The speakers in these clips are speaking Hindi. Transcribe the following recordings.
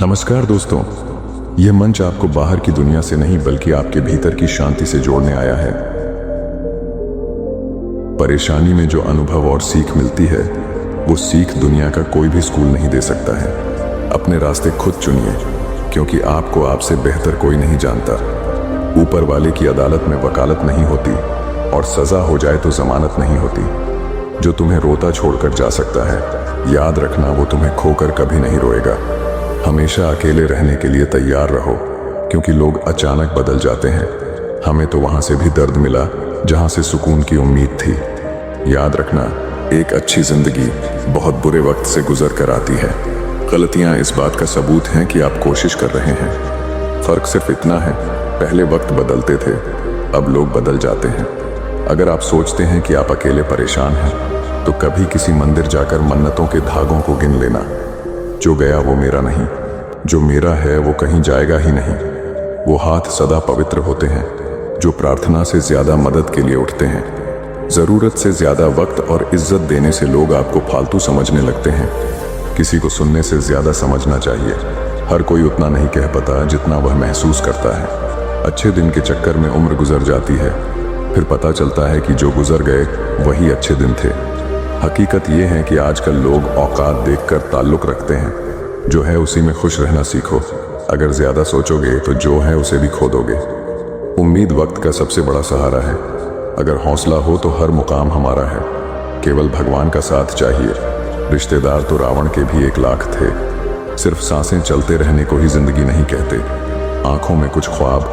नमस्कार दोस्तों, यह मंच आपको बाहर की दुनिया से नहीं बल्कि आपके भीतर की शांति से जोड़ने आया है। परेशानी में जो अनुभव और सीख मिलती है वो सीख दुनिया का कोई भी स्कूल नहीं दे सकता है। अपने रास्ते खुद चुनिए, क्योंकि आपको आपसे बेहतर कोई नहीं जानता। ऊपर वाले की अदालत में वकालत नहीं होती और सजा हो जाए तो जमानत नहीं होती। जो तुम्हें रोता छोड़कर जा सकता है, याद रखना वो तुम्हें खोकर कभी नहीं रोएगा। हमेशा अकेले रहने के लिए तैयार रहो, क्योंकि लोग अचानक बदल जाते हैं। हमें तो वहां से भी दर्द मिला जहां से सुकून की उम्मीद थी। याद रखना, एक अच्छी जिंदगी बहुत बुरे वक्त से गुजर कर आती है। गलतियां इस बात का सबूत हैं कि आप कोशिश कर रहे हैं। फर्क सिर्फ इतना है, पहले वक्त बदलते थे, अब लोग बदल जाते हैं। अगर आप सोचते हैं कि आप अकेले परेशान हैं, तो कभी किसी मंदिर जाकर मन्नतों के धागों को गिन लेना। जो गया वो मेरा नहीं, जो मेरा है वो कहीं जाएगा ही नहीं। वो हाथ सदा पवित्र होते हैं जो प्रार्थना से ज्यादा मदद के लिए उठते हैं। जरूरत से ज्यादा वक्त और इज्जत देने से लोग आपको फालतू समझने लगते हैं। किसी को सुनने से ज्यादा समझना चाहिए। हर कोई उतना नहीं कह पाता जितना वह महसूस करता है। अच्छे दिन के चक्कर में उम्र गुजर जाती है, फिर पता चलता है कि जो गुजर गए वही अच्छे दिन थे। हकीकत ये है कि आजकल लोग औकात देखकर ताल्लुक रखते हैं। जो है उसी में खुश रहना सीखो। अगर ज्यादा सोचोगे तो जो है उसे भी खो दोगे। उम्मीद वक्त का सबसे बड़ा सहारा है। अगर हौसला हो तो हर मुकाम हमारा है। केवल भगवान का साथ चाहिए। रिश्तेदार तो रावण के भी 1,00,000 थे। सिर्फ सांसें चलते रहने को ही जिंदगी नहीं कहते। आंखों में कुछ ख्वाब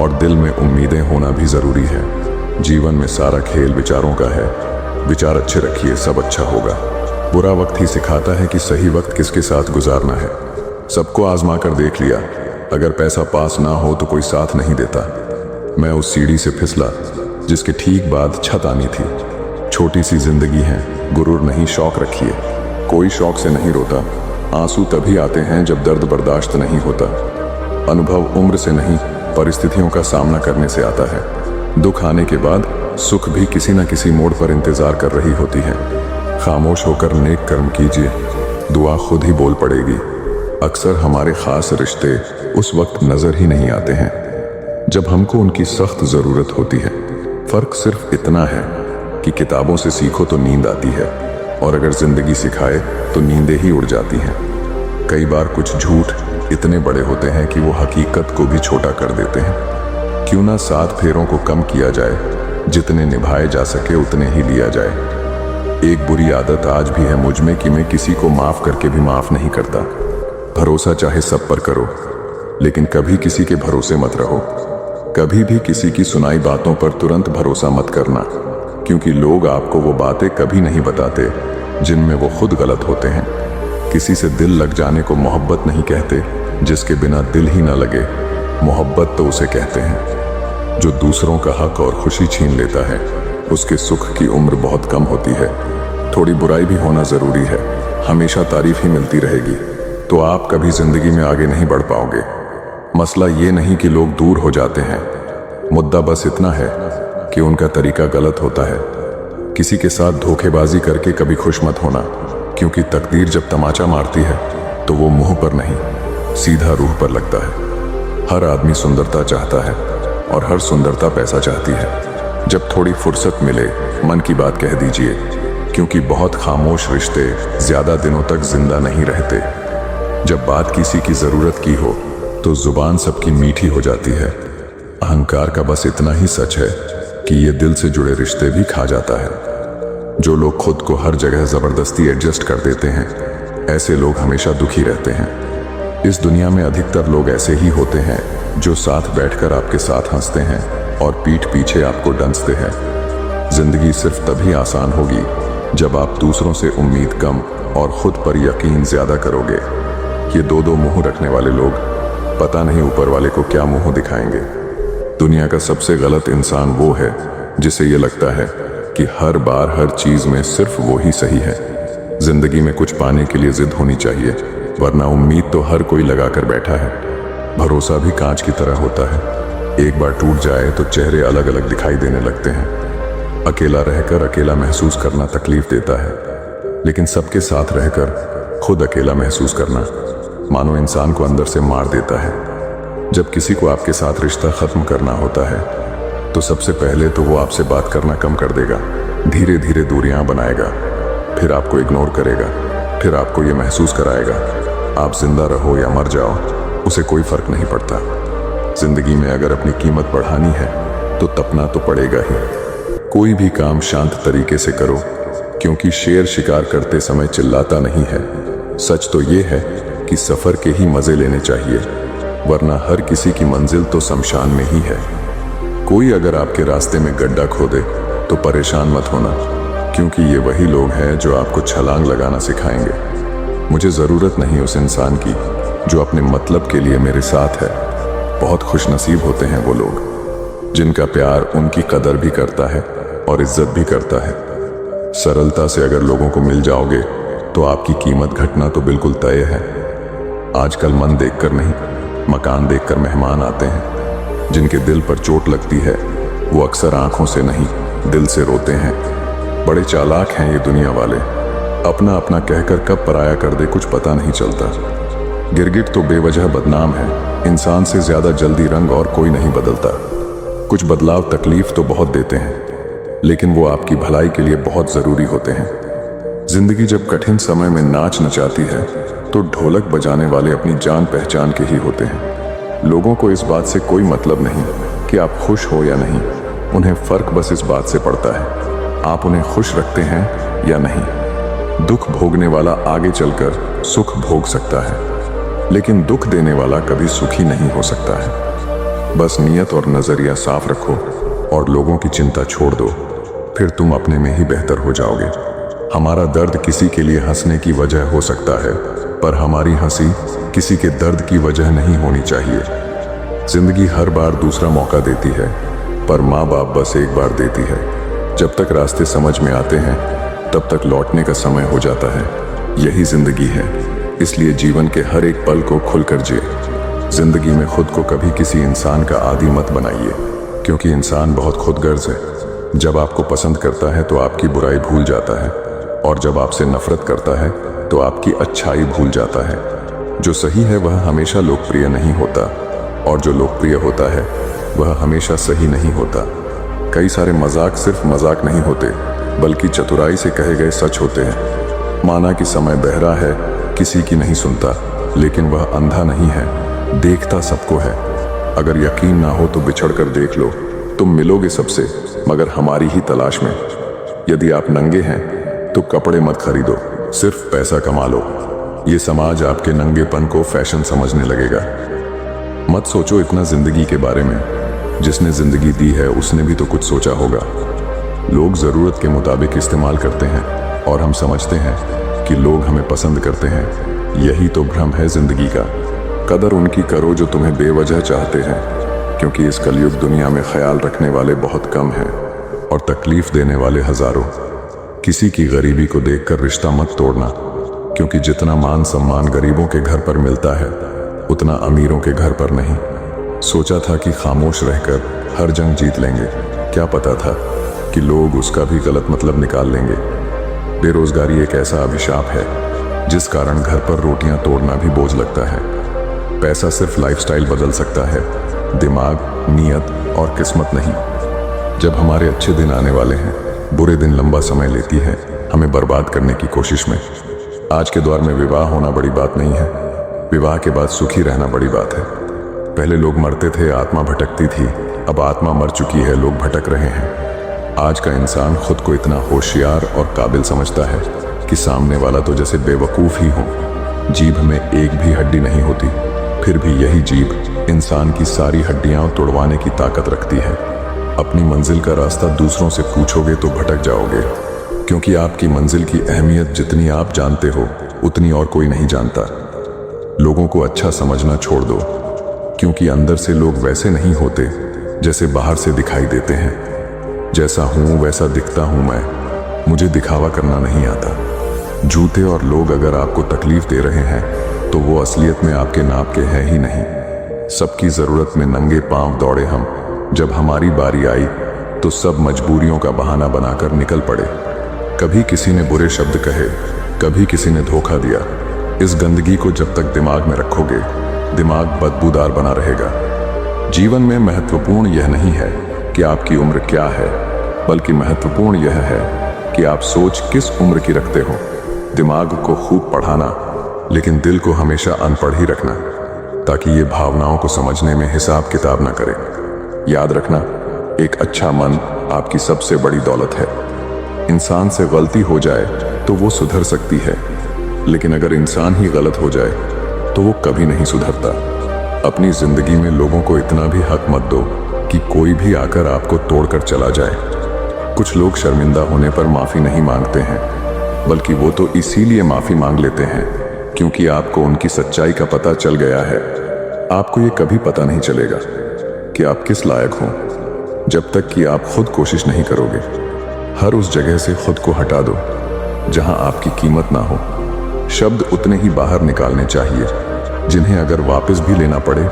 और दिल में उम्मीदें होना भी जरूरी है। जीवन में सारा खेल विचारों का है। विचार अच्छे रखिए, सब अच्छा होगा। बुरा वक्त ही सिखाता है कि सही वक्त किसके साथ गुजारना है। सबको आजमा कर देख लिया, अगर पैसा पास ना हो तो कोई साथ नहीं देता। मैं उस सीढ़ी से फिसला जिसके ठीक बाद छत आनी थी। छोटी सी जिंदगी है, गुरूर नहीं, शौक रखिए। कोई शौक से नहीं रोता। आंसू तभी आते हैं जब दर्द बर्दाश्त नहीं होता। अनुभव उम्र से नहीं, परिस्थितियों का सामना करने से आता है। दुख आने के बाद सुख भी किसी न किसी मोड़ पर इंतजार कर रही होती है। खामोश होकर नेक कर्म कीजिए, दुआ खुद ही बोल पड़ेगी। अक्सर हमारे खास रिश्ते उस वक्त नजर ही नहीं आते हैं जब हमको उनकी सख्त जरूरत होती है। फर्क सिर्फ इतना है कि किताबों से सीखो तो नींद आती है, और अगर जिंदगी सिखाए तो नींदें ही उड़ जाती हैं। कई बार कुछ झूठ इतने बड़े होते हैं कि वो हकीकत को भी छोटा कर देते हैं। क्यों ना 7 फेरों को कम किया जाए, जितने निभाए जा सके उतने ही लिया जाए। एक बुरी आदत आज भी है मुझ में कि मैं किसी को माफ करके भी माफ नहीं करता। भरोसा चाहे सब पर करो, लेकिन कभी किसी के भरोसे मत रहो। कभी भी किसी की सुनाई बातों पर तुरंत भरोसा मत करना, क्योंकि लोग आपको वो बातें कभी नहीं बताते जिनमें वो खुद गलत होते हैं। किसी से दिल लग जाने को मोहब्बत नहीं कहते, जिसके बिना दिल ही ना लगे मोहब्बत तो उसे कहते हैं। जो दूसरों का हक और खुशी छीन लेता है, उसके सुख की उम्र बहुत कम होती है। थोड़ी बुराई भी होना जरूरी है। हमेशा तारीफ ही मिलती रहेगी तो आप कभी जिंदगी में आगे नहीं बढ़ पाओगे। मसला ये नहीं कि लोग दूर हो जाते हैं, मुद्दा बस इतना है कि उनका तरीका गलत होता है। किसी के साथ धोखेबाजी करके कभी खुश मत होना, क्योंकि तकदीर जब तमाचा मारती है तो वो मुंह पर नहीं, सीधा रूह पर लगता है। हर आदमी सुंदरता चाहता है और हर सुंदरता पैसा चाहती है। जब थोड़ी फुर्सत मिले मन की बात कह दीजिए, क्योंकि बहुत खामोश रिश्ते ज्यादा दिनों तक जिंदा नहीं रहते। जब बात किसी की जरूरत की हो तो जुबान सबकी मीठी हो जाती है। अहंकार का बस इतना ही सच है कि ये दिल से जुड़े रिश्ते भी खा जाता है। जो लोग खुद को हर जगह जबरदस्ती एडजस्ट कर देते हैं, ऐसे लोग हमेशा दुखी रहते हैं। इस दुनिया में अधिकतर लोग ऐसे ही होते हैं जो साथ बैठकर आपके साथ हंसते हैं और पीठ पीछे आपको डंसते हैं। जिंदगी सिर्फ तभी आसान होगी जब आप दूसरों से उम्मीद कम और खुद पर यकीन ज्यादा करोगे। ये दो मुंह रखने वाले लोग पता नहीं ऊपर वाले को क्या मुंह दिखाएंगे। दुनिया का सबसे गलत इंसान वो है जिसे ये लगता है कि हर बार हर चीज में सिर्फ वो ही सही है। जिंदगी में कुछ पाने के लिए जिद होनी चाहिए, वरना उम्मीद तो हर कोई लगा कर बैठा है। भरोसा भी कांच की तरह होता है, एक बार टूट जाए तो चेहरे अलग अलग दिखाई देने लगते हैं। अकेला रहकर अकेला महसूस करना तकलीफ देता है, लेकिन सबके साथ रहकर खुद अकेला महसूस करना मानो इंसान को अंदर से मार देता है। जब किसी को आपके साथ रिश्ता खत्म करना होता है तो सबसे पहले तो वो आपसे बात करना कम कर देगा, धीरे धीरे दूरियां बनाएगा, फिर आपको इग्नोर करेगा, फिर आपको ये महसूस कराएगा आप जिंदा रहो या मर जाओ उसे कोई फर्क नहीं पड़ता। जिंदगी में अगर अपनी कीमत बढ़ानी है तो तपना तो पड़ेगा ही। कोई भी काम शांत तरीके से करो, क्योंकि शेर शिकार करते समय चिल्लाता नहीं है। सच तो ये है कि सफर के ही मजे लेने चाहिए, वरना हर किसी की मंजिल तो शमशान में ही है। कोई अगर आपके रास्ते में गड्ढा खोदे तो परेशान मत होना, क्योंकि ये वही लोग हैं जो आपको छलांग लगाना सिखाएंगे। मुझे ज़रूरत नहीं उस इंसान की जो अपने मतलब के लिए मेरे साथ है। बहुत खुशनसीब होते हैं वो लोग जिनका प्यार उनकी कदर भी करता है और इज्जत भी करता है। सरलता से अगर लोगों को मिल जाओगे तो आपकी कीमत घटना तो बिल्कुल तय है। आजकल मन देखकर नहीं, मकान देखकर मेहमान आते हैं। जिनके दिल पर चोट लगती है वो अक्सर आंखों से नहीं दिल से रोते हैं। बड़े चालाक हैं ये दुनिया वाले, अपना अपना कहकर कब पराया कर दे कुछ पता नहीं चलता। गिरगिट तो बेवजह बदनाम है, इंसान से ज्यादा जल्दी रंग और कोई नहीं बदलता। कुछ बदलाव तकलीफ तो बहुत देते हैं, लेकिन वो आपकी भलाई के लिए बहुत जरूरी होते हैं। जिंदगी जब कठिन समय में नाच नचाती है तो ढोलक बजाने वाले अपनी जान पहचान के ही होते हैं। लोगों को इस बात से कोई मतलब नहीं कि आप खुश हो या नहीं, उन्हें फर्क बस इस बात से पड़ता है आप उन्हें खुश रखते हैं या नहीं। दुख भोगने वाला आगे चलकर सुख भोग सकता है, लेकिन दुख देने वाला कभी सुखी नहीं हो सकता है। बस नियत और नजरिया साफ रखो और लोगों की चिंता छोड़ दो, फिर तुम अपने में ही बेहतर हो जाओगे। हमारा दर्द किसी के लिए हंसने की वजह हो सकता है, पर हमारी हंसी किसी के दर्द की वजह नहीं होनी चाहिए। जिंदगी हर बार दूसरा मौका देती है, पर माँ बाप बस एक बार देती है। जब तक रास्ते समझ में आते हैं तब तक लौटने का समय हो जाता है। यही जिंदगी है, इसलिए जीवन के हर एक पल को खुलकर जिए। जिंदगी में खुद को कभी किसी इंसान का आदी मत बनाइए, क्योंकि इंसान बहुत खुदगर्ज है। जब आपको पसंद करता है तो आपकी बुराई भूल जाता है, और जब आपसे नफरत करता है तो आपकी अच्छाई भूल जाता है। जो सही है वह हमेशा लोकप्रिय नहीं होता, और जो लोकप्रिय होता है वह हमेशा सही नहीं होता। कई सारे मजाक सिर्फ मजाक नहीं होते, बल्कि चतुराई से कहे गए सच होते हैं। माना कि समय बहरा है, किसी की नहीं सुनता, लेकिन वह अंधा नहीं है, देखता सबको है। अगर यकीन ना हो तो बिछड़ कर देख लो, तुम मिलोगे सबसे मगर हमारी ही तलाश में। यदि आप नंगे हैं तो कपड़े मत खरीदो, सिर्फ पैसा कमा लो। ये समाज आपके नंगेपन को फैशन समझने लगेगा। मत सोचो इतना जिंदगी के बारे में, जिसने जिंदगी दी है उसने भी तो कुछ सोचा होगा। लोग जरूरत के मुताबिक इस्तेमाल करते हैं और हम समझते हैं कि लोग हमें पसंद करते हैं। यही तो भ्रम है जिंदगी का। कदर उनकी करो जो तुम्हें बेवजह चाहते हैं, क्योंकि इस कलयुग दुनिया में ख्याल रखने वाले बहुत कम हैं और तकलीफ देने वाले हजारों। किसी की गरीबी को देखकर रिश्ता मत तोड़ना, क्योंकि जितना मान सम्मान गरीबों के घर पर मिलता है उतना अमीरों के घर पर नहीं। सोचा था कि खामोश रहकर हर जंग जीत लेंगे, क्या पता था कि लोग उसका भी गलत मतलब निकाल लेंगे। बेरोजगारी एक ऐसा अभिशाप है जिस कारण घर पर रोटियां तोड़ना भी बोझ लगता है। पैसा सिर्फ लाइफस्टाइल बदल सकता है, दिमाग, नीयत और किस्मत नहीं। जब हमारे अच्छे दिन आने वाले हैं, बुरे दिन लंबा समय लेती है हमें बर्बाद करने की कोशिश में। आज के दौर में विवाह होना बड़ी बात नहीं है, विवाह के बाद सुखी रहना बड़ी बात है। पहले लोग मरते थे, आत्मा भटकती थी, अब आत्मा मर चुकी है, लोग भटक रहे हैं। आज का इंसान खुद को इतना होशियार और काबिल समझता है कि सामने वाला तो जैसे बेवकूफ़ ही हो। जीभ में एक भी हड्डी नहीं होती, फिर भी यही जीभ इंसान की सारी हड्डियां तोड़वाने की ताकत रखती है। अपनी मंजिल का रास्ता दूसरों से पूछोगे तो भटक जाओगे, क्योंकि आपकी मंजिल की अहमियत जितनी आप जानते हो उतनी और कोई नहीं जानता। लोगों को अच्छा समझना छोड़ दो, क्योंकि अंदर से लोग वैसे नहीं होते जैसे बाहर से दिखाई देते हैं। जैसा हूँ वैसा दिखता हूँ मैं, मुझे दिखावा करना नहीं आता। झूठे और लोग अगर आपको तकलीफ दे रहे हैं तो वो असलियत में आपके नाप के हैं ही नहीं। सबकी ज़रूरत में नंगे पांव दौड़े हम, जब हमारी बारी आई तो सब मजबूरियों का बहाना बनाकर निकल पड़े। कभी किसी ने बुरे शब्द कहे, कभी किसी ने धोखा दिया, इस गंदगी को जब तक दिमाग में रखोगे, दिमाग बदबूदार बना रहेगा। जीवन में महत्वपूर्ण यह नहीं है कि आपकी उम्र क्या है, बल्कि महत्वपूर्ण यह है कि आप सोच किस उम्र की रखते हो। दिमाग को खूब पढ़ाना, लेकिन दिल को हमेशा अनपढ़ ही रखना, ताकि ये भावनाओं को समझने में हिसाब किताब ना करे। याद रखना, एक अच्छा मन आपकी सबसे बड़ी दौलत है। इंसान से गलती हो जाए तो वो सुधर सकती है, लेकिन अगर इंसान ही गलत हो जाए तो वो कभी नहीं सुधरता। अपनी जिंदगी में लोगों को इतना भी हक मत दो कि कोई भी आकर आपको तोड़कर चला जाए। कुछ लोग शर्मिंदा होने पर माफी नहीं मांगते हैं, बल्कि वो तो इसीलिए माफी मांग लेते हैं क्योंकि आपको उनकी सच्चाई का पता चल गया है। आपको ये कभी पता नहीं चलेगा कि आप किस लायक हो जब तक कि आप खुद कोशिश नहीं करोगे। हर उस जगह से खुद को हटा दो जहां आपकी कीमत ना हो। शब्द उतने ही बाहर निकालने चाहिए जिन्हें अगर वापस भी लेना पड़े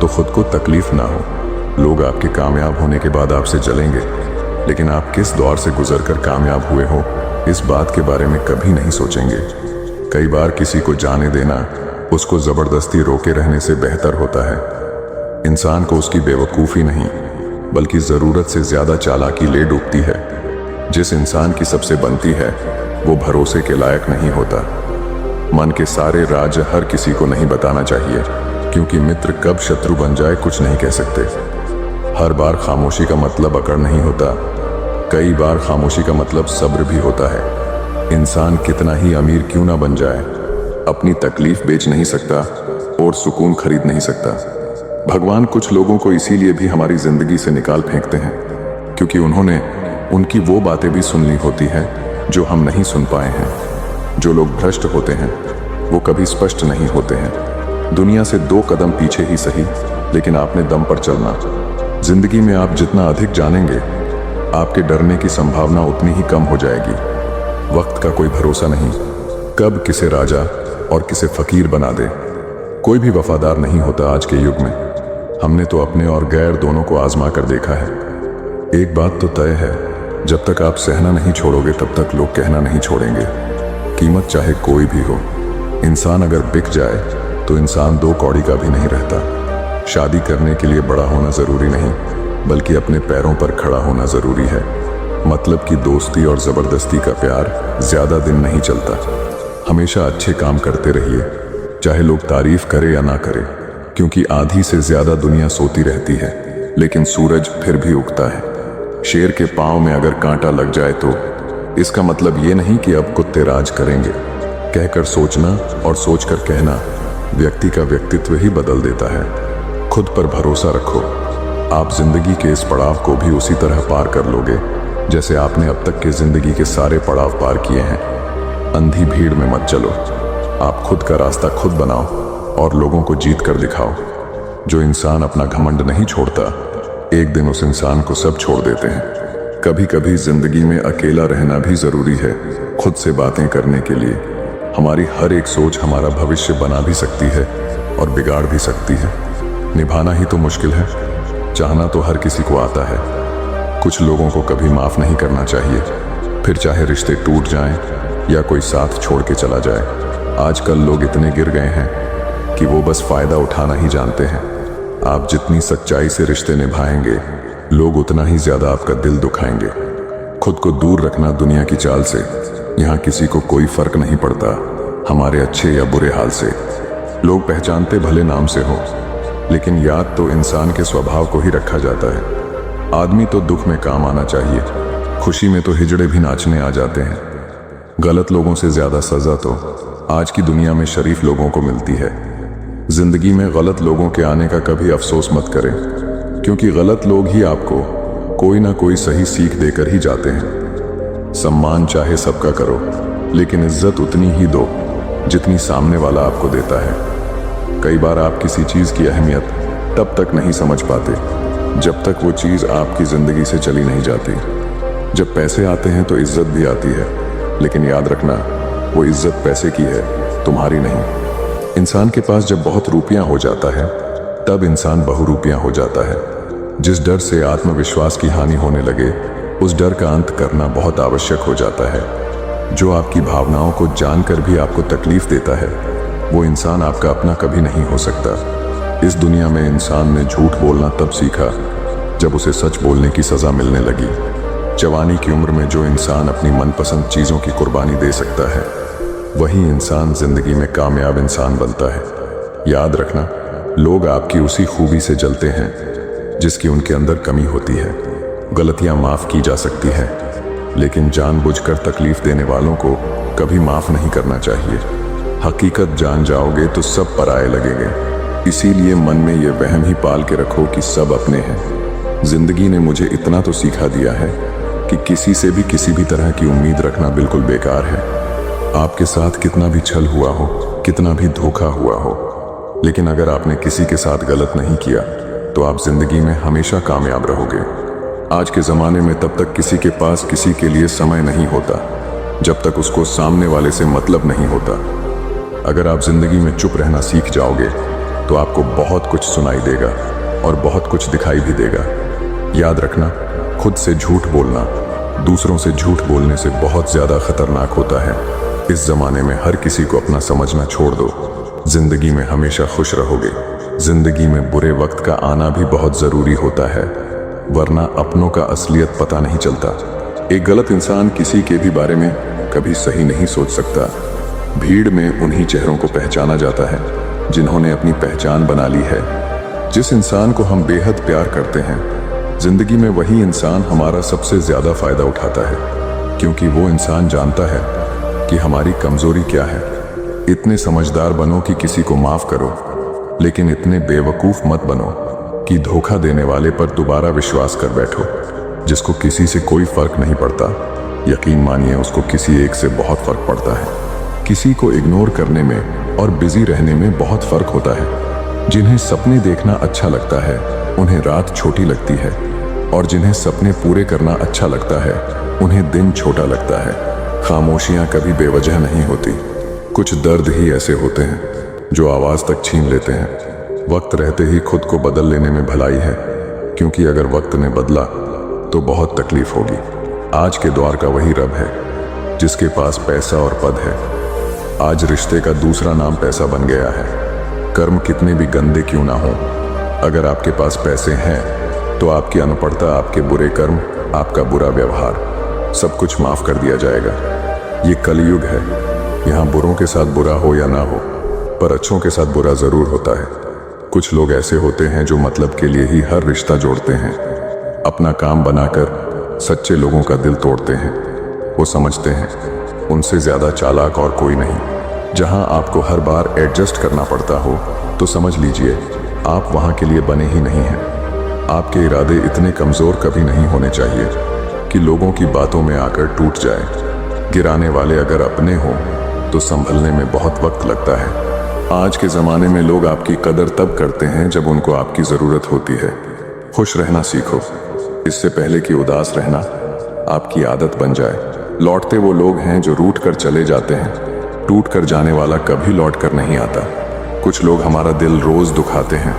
तो खुद को तकलीफ ना हो। लोग आपके कामयाब होने के बाद आपसे जलेंगे, लेकिन आप किस दौर से गुजरकर कामयाब हुए हो इस बात के बारे में कभी नहीं सोचेंगे। कई बार किसी को जाने देना उसको जबरदस्ती रोके रहने से बेहतर होता है। इंसान को उसकी बेवकूफ़ी नहीं, बल्कि ज़रूरत से ज़्यादा चालाकी ले डूबती है। जिस इंसान की सबसे बनती है वो भरोसे के लायक नहीं होता। मन के सारे राज हर किसी को नहीं बताना चाहिए, क्योंकि मित्र कब शत्रु बन जाए कुछ नहीं कह सकते। हर बार खामोशी का मतलब अकड़ नहीं होता, कई बार खामोशी का मतलब सब्र भी होता है। इंसान कितना ही अमीर क्यों ना बन जाए, अपनी तकलीफ बेच नहीं सकता और सुकून खरीद नहीं सकता। भगवान कुछ लोगों को इसीलिए भी हमारी जिंदगी से निकाल फेंकते हैं, क्योंकि उन्होंने उनकी वो बातें भी सुननी होती हैं जो हम नहीं सुन पाए हैं। जो लोग भ्रष्ट होते हैं वो कभी स्पष्ट नहीं होते हैं। दुनिया से 2 कदम पीछे ही सही, लेकिन आपने दम पर चलना। जिंदगी में आप जितना अधिक जानेंगे, आपके डरने की संभावना उतनी ही कम हो जाएगी। वक्त का कोई भरोसा नहीं, कब किसे राजा और किसे फकीर बना दे। कोई भी वफादार नहीं होता आज के युग में। हमने तो अपने और गैर दोनों को आजमा कर देखा है। एक बात तो तय है, जब तक आप सहना नहीं छोड़ोगे तब तक लोग कहना नहीं छोड़ेंगे। कीमत चाहे कोई भी हो, इंसान अगर बिक जाए तो इंसान 2 कौड़ी का भी नहीं रहता। शादी करने के लिए बड़ा होना जरूरी नहीं, बल्कि अपने पैरों पर खड़ा होना जरूरी है। मतलब कि दोस्ती और जबरदस्ती का प्यार ज्यादा दिन नहीं चलता। हमेशा अच्छे काम करते रहिए, चाहे लोग तारीफ करे या ना करे, क्योंकि आधी से ज्यादा दुनिया सोती रहती है, लेकिन सूरज फिर भी उगता है। शेर के पांव में अगर कांटा लग जाए तो इसका मतलब ये नहीं कि अब कुत्ते राज करेंगे। कहकर सोचना और सोचकर कहना व्यक्ति का व्यक्तित्व ही बदल देता है। खुद पर भरोसा रखो, आप जिंदगी के इस पड़ाव को भी उसी तरह पार कर लोगे जैसे आपने अब तक के जिंदगी के सारे पड़ाव पार किए हैं। अंधी भीड़ में मत चलो, आप खुद का रास्ता खुद बनाओ और लोगों को जीत कर दिखाओ। जो इंसान अपना घमंड नहीं छोड़ता, एक दिन उस इंसान को सब छोड़ देते हैं। कभी कभी जिंदगी में अकेला रहना भी जरूरी है, खुद से बातें करने के लिए। हमारी हर एक सोच हमारा भविष्य बना भी सकती है और बिगाड़ भी सकती है। निभाना ही तो मुश्किल है, चाहना तो हर किसी को आता है। कुछ लोगों को कभी माफ नहीं करना चाहिए, फिर चाहे रिश्ते टूट जाएं या कोई साथ छोड़ के चला जाए। आजकल लोग इतने गिर गए हैं कि वो बस फायदा उठाना ही जानते हैं। आप जितनी सच्चाई से रिश्ते निभाएंगे, लोग उतना ही ज्यादा आपका दिल दुखाएंगे। खुद को दूर रखना दुनिया की चाल से। यहाँ किसी को कोई फर्क नहीं पड़ता हमारे अच्छे या बुरे हाल से। लोग पहचानते भले नाम से हो, लेकिन याद तो इंसान के स्वभाव को ही रखा जाता है। आदमी तो दुख में काम आना चाहिए, खुशी में तो हिजड़े भी नाचने आ जाते हैं। गलत लोगों से ज्यादा सजा तो आज की दुनिया में शरीफ लोगों को मिलती है। जिंदगी में गलत लोगों के आने का कभी अफसोस मत करें, क्योंकि गलत लोग ही आपको कोई ना कोई सही सीख देकर ही जाते हैं। सम्मान चाहे सबका करो, लेकिन इज्जत उतनी ही दो जितनी सामने वाला आपको देता है। कई बार आप किसी चीज़ की अहमियत तब तक नहीं समझ पाते जब तक वो चीज़ आपकी ज़िंदगी से चली नहीं जाती। जब पैसे आते हैं तो इज्जत भी आती है, लेकिन याद रखना वो इज्जत पैसे की है, तुम्हारी नहीं। इंसान के पास जब बहुत रुपया हो जाता है तब इंसान बहुरूपिया हो जाता है। जिस डर से आत्मविश्वास की हानि होने लगे, उस डर का अंत करना बहुत आवश्यक हो जाता है। जो आपकी भावनाओं को जानकर भी आपको तकलीफ देता है, वो इंसान आपका अपना कभी नहीं हो सकता। इस दुनिया में इंसान ने झूठ बोलना तब सीखा जब उसे सच बोलने की सज़ा मिलने लगी। जवानी की उम्र में जो इंसान अपनी मनपसंद चीज़ों की कुर्बानी दे सकता है, वही इंसान जिंदगी में कामयाब इंसान बनता है। याद रखना, लोग आपकी उसी खूबी से जलते हैं जिसकी उनके अंदर कमी होती है। गलतियां माफ़ की जा सकती है, लेकिन जानबूझकर तकलीफ देने वालों को कभी माफ़ नहीं करना चाहिए। हकीकत जान जाओगे तो सब पराये लगेंगे। इसीलिए मन में ये वहम ही पाल के रखो कि सब अपने हैं। जिंदगी ने मुझे इतना तो सिखा दिया है कि किसी से भी किसी भी तरह की उम्मीद रखना बिल्कुल बेकार है। आपके साथ कितना भी छल हुआ हो, कितना भी धोखा हुआ हो, लेकिन अगर आपने किसी के साथ गलत नहीं किया तो आप जिंदगी में हमेशा कामयाब रहोगे। आज के ज़माने में तब तक किसी के पास किसी के लिए समय नहीं होता जब तक उसको सामने वाले से मतलब नहीं होता। अगर आप जिंदगी में चुप रहना सीख जाओगे तो आपको बहुत कुछ सुनाई देगा और बहुत कुछ दिखाई भी देगा। याद रखना, खुद से झूठ बोलना दूसरों से झूठ बोलने से बहुत ज़्यादा खतरनाक होता है। इस ज़माने में हर किसी को अपना समझना छोड़ दो। जिंदगी में हमेशा खुश रहोगे। जिंदगी में बुरे वक्त का आना भी बहुत ज़रूरी होता है, वरना अपनों का असलियत पता नहीं चलता। एक गलत इंसान किसी के भी बारे में कभी सही नहीं सोच सकता। भीड़ में उन्हीं चेहरों को पहचाना जाता है जिन्होंने अपनी पहचान बना ली है। जिस इंसान को हम बेहद प्यार करते हैं, जिंदगी में वही इंसान हमारा सबसे ज़्यादा फ़ायदा उठाता है, क्योंकि वो इंसान जानता है कि हमारी कमज़ोरी क्या है। इतने समझदार बनो कि किसी को माफ़ करो, लेकिन इतने बेवकूफ़ मत बनो कि धोखा देने वाले पर दोबारा विश्वास कर बैठो। जिसको किसी से कोई फ़र्क नहीं पड़ता, यकीन मानिए उसको किसी एक से बहुत फ़र्क पड़ता है। किसी को इग्नोर करने में और बिजी रहने में बहुत फ़र्क होता है। जिन्हें सपने देखना अच्छा लगता है, उन्हें रात छोटी लगती है, और जिन्हें सपने पूरे करना अच्छा लगता है, उन्हें दिन छोटा लगता है। खामोशियाँ कभी बेवजह नहीं होती। कुछ दर्द ही ऐसे होते हैं जो आवाज़ तक छीन लेते हैं। वक्त रहते ही खुद को बदल लेने में भलाई है, क्योंकि अगर वक्त ने बदला तो बहुत तकलीफ होगी। आज के दौर का वही रब है जिसके पास पैसा और पद है। आज रिश्ते का दूसरा नाम पैसा बन गया है। कर्म कितने भी गंदे क्यों ना हो, अगर आपके पास पैसे हैं तो आपकी अनपढ़ता, आपके बुरे कर्म, आपका बुरा व्यवहार, सब कुछ माफ़ कर दिया जाएगा। ये कलयुग है। यहाँ बुरों के साथ बुरा हो या ना हो, पर अच्छों के साथ बुरा ज़रूर होता है। कुछ लोग ऐसे होते हैं जो मतलब के लिए ही हर रिश्ता जोड़ते हैं। अपना काम बनाकर सच्चे लोगों का दिल तोड़ते हैं। वो समझते हैं उनसे ज़्यादा चालाक और कोई नहीं। जहाँ आपको हर बार एडजस्ट करना पड़ता हो तो समझ लीजिए आप वहाँ के लिए बने ही नहीं हैं। आपके इरादे इतने कमज़ोर कभी नहीं होने चाहिए कि लोगों की बातों में आकर टूट जाए। गिराने वाले अगर अपने हों तो संभलने में बहुत वक्त लगता है। आज के ज़माने में लोग आपकी कदर तब करते हैं जब उनको आपकी ज़रूरत होती है। खुश रहना सीखो, इससे पहले कि उदास रहना आपकी आदत बन जाए। लौटते वो लोग हैं जो रूठ कर चले जाते हैं। टूट कर जाने वाला कभी लौट कर नहीं आता। कुछ लोग हमारा दिल रोज़ दुखाते हैं,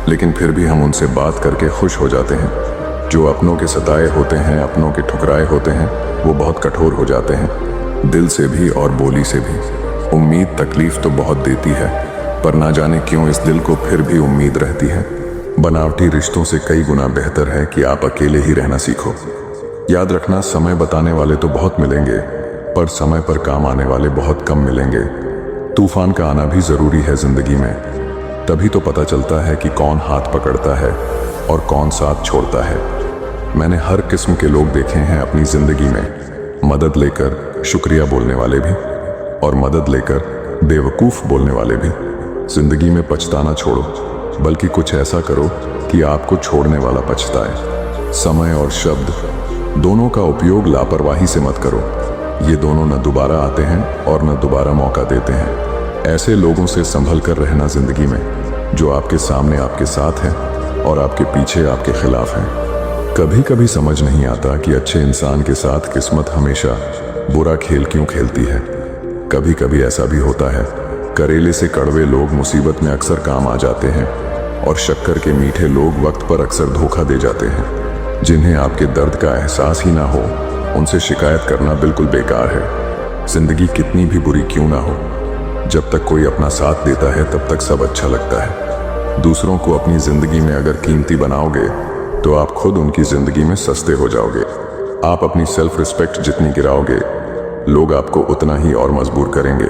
लेकिन फिर भी हम उनसे बात करके खुश हो जाते हैं। जो अपनों के सताए होते हैं, अपनों के ठुकराए होते हैं, वो बहुत कठोर हो जाते हैं, दिल से भी और बोली से भी। उम्मीद तकलीफ तो बहुत देती है, पर ना जाने क्यों इस दिल को फिर भी उम्मीद रहती है। बनावटी रिश्तों से कई गुना बेहतर है कि आप अकेले ही रहना सीखो। याद रखना, समय बताने वाले तो बहुत मिलेंगे, पर समय पर काम आने वाले बहुत कम मिलेंगे। तूफान का आना भी ज़रूरी है ज़िंदगी में, तभी तो पता चलता है कि कौन हाथ पकड़ता है और कौन साथ छोड़ता है। मैंने हर किस्म के लोग देखे हैं अपनी ज़िंदगी में। मदद लेकर शुक्रिया बोलने वाले भी, और मदद लेकर बेवकूफ़ बोलने वाले भी। ज़िंदगी में पछताना छोड़ो, बल्कि कुछ ऐसा करो कि आपको छोड़ने वाला पछताए। समय और शब्द दोनों का उपयोग लापरवाही से मत करो। ये दोनों न दोबारा आते हैं और न दोबारा मौका देते हैं। ऐसे लोगों से संभल कर रहना ज़िंदगी में, जो आपके सामने आपके साथ हैं और आपके पीछे आपके खिलाफ हैं। कभी कभी समझ नहीं आता कि अच्छे इंसान के साथ किस्मत हमेशा बुरा खेल क्यों खेलती है। कभी कभी ऐसा भी होता है, करेले से कड़वे लोग मुसीबत में अक्सर काम आ जाते हैं, और शक्कर के मीठे लोग वक्त पर अक्सर धोखा दे जाते हैं। जिन्हें आपके दर्द का एहसास ही ना हो, उनसे शिकायत करना बिल्कुल बेकार है। जिंदगी कितनी भी बुरी क्यों ना हो, जब तक कोई अपना साथ देता है तब तक सब अच्छा लगता है। दूसरों को अपनी जिंदगी में अगर कीमती बनाओगे तो आप खुद उनकी जिंदगी में सस्ते हो जाओगे। आप अपनी सेल्फ रिस्पेक्ट जितनी गिराओगे, लोग आपको उतना ही और मजबूर करेंगे।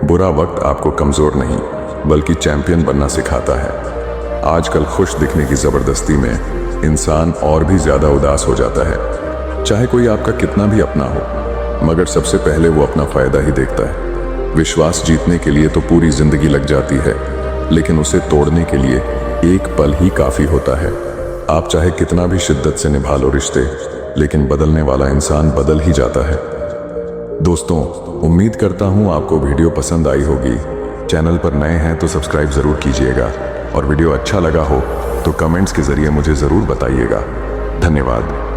बुरा वक्त आपको कमजोर नहीं बल्कि चैंपियन बनना सिखाता है। आजकल खुश दिखने की जबरदस्ती में इंसान और भी ज्यादा उदास हो जाता है। चाहे कोई आपका कितना भी अपना हो, मगर सबसे पहले वो अपना फायदा ही देखता है। विश्वास जीतने के लिए तो पूरी जिंदगी लग जाती है, लेकिन उसे तोड़ने के लिए एक पल ही काफी होता है। आप चाहे कितना भी शिद्दत से निभा लो रिश्ते, लेकिन बदलने वाला इंसान बदल ही जाता है। दोस्तों, उम्मीद करता हूं आपको वीडियो पसंद आई होगी। चैनल पर नए हैं तो सब्सक्राइब जरूर कीजिएगा, और वीडियो अच्छा लगा हो तो कमेंट्स के जरिए मुझे जरूर बताइएगा। धन्यवाद।